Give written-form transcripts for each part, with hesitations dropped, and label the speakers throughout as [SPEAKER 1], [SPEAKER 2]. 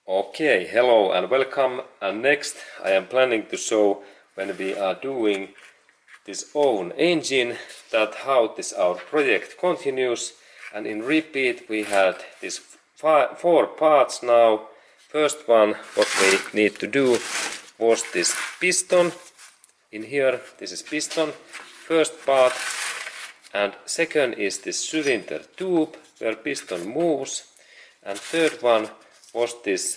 [SPEAKER 1] Okay, hello and welcome. And next I am planning to show when we are doing this own engine that how this our project continues. And in repeat we had these four parts now. First one what we need to do was this piston. In here this is piston, first part. And second is this cylinder tube where piston moves. And third one was this,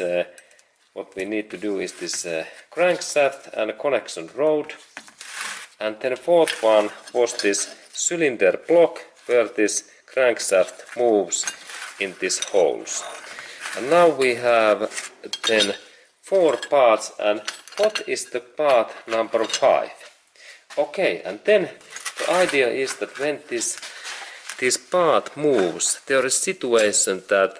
[SPEAKER 1] what we need to do is this crankshaft and connection rod. And then fourth one was this cylinder block where this crankshaft moves in these holes. And now we have then four parts, and what is the part number 5? Okay, and then the idea is that when this part moves, there is situation that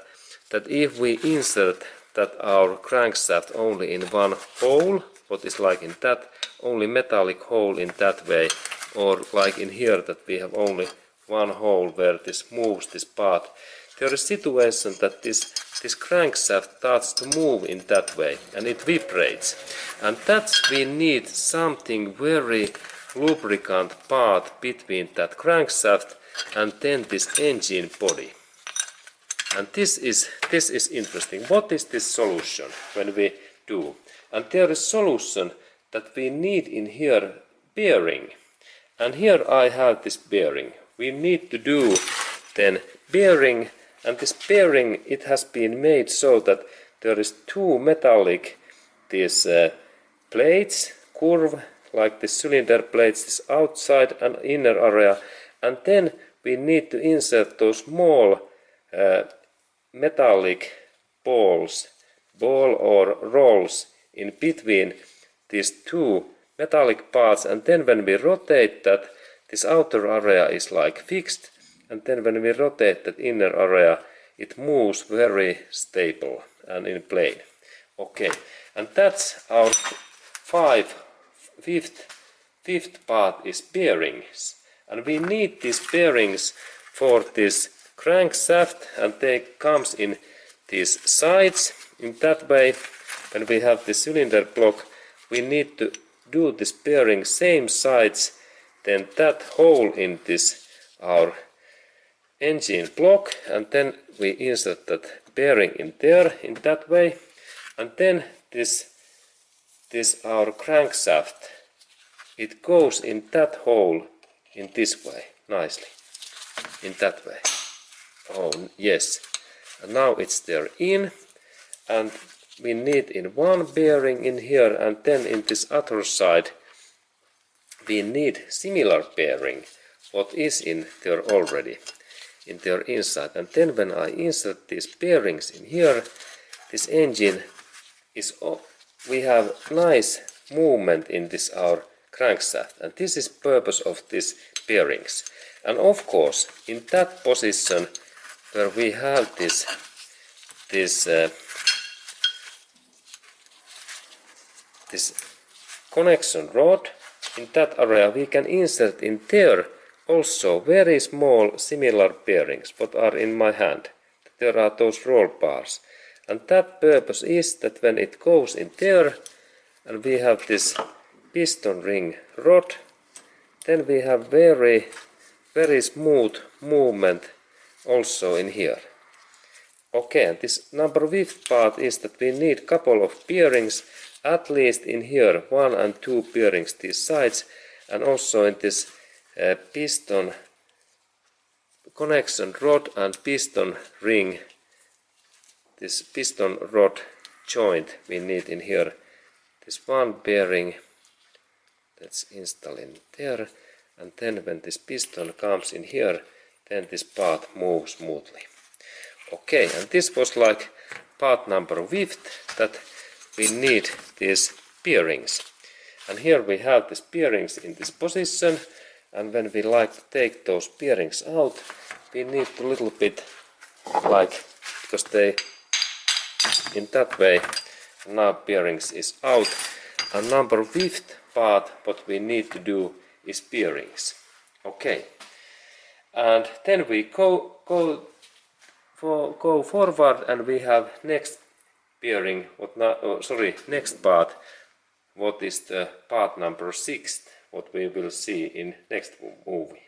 [SPEAKER 1] if we insert that our crankshaft only in one hole, what is like in that, only metallic hole in that way, or like in here that we have only one hole where this moves this part, there is situation that this crankshaft starts to move in that way and it vibrates, and that's we need something very lubricant part between that crankshaft and then this engine body. And this is interesting. What is this solution when we do? And there is solution that we need in here bearing. And here I have this bearing. We need to do then bearing, and this bearing it has been made so that there is two metallic these plates, curve, like the cylinder plates, this outside and inner area, and then we need to insert those small metallic balls, ball or rolls in between these two metallic parts, and then when we rotate that, this outer area is like fixed, and then when we rotate that inner area, it moves very stable and in plane. Okay, and that's our fifth part is bearings, and we need these bearings for this crankshaft, and they comes in these sides. In that way, when we have the cylinder block, we need to do this bearing same sides then that hole in this our engine block, and then we insert that bearing in there in that way, and then this our crankshaft, it goes in that hole in this way nicely, in that way. Oh yes, and now it's there in, and we need in one bearing in here, and then in this other side we need similar bearing what is in there already in their inside. And then when I insert these bearings in here, this engine is, we have nice movement in this our crankshaft, and this is purpose of these bearings. And of course in that position where we have this connection rod, in that area we can insert in there also very small similar bearings what are in my hand. There are those roll bars, and that purpose is that when it goes in there and we have this piston ring rod, then we have very smooth movement also in here. Okay, and this number 5th part is that we need couple of bearings, at least in here 1 and 2 bearings these sides, and also in this piston connection rod and piston ring, this piston rod joint we need in here this one bearing. Let's install in there, and then when this piston comes in here, then this part moves smoothly. Okay, and this was like part number 5th, that we need these bearings. And here we have these bearings in this position, and when we like to take those bearings out, we need to little bit like, because they in that way, now bearings is out. And number 5th part what we need to do is bearings. Okay, and then we go forward, and we have next bearing what now, next part, what is the part number 6, what we will see in next movie.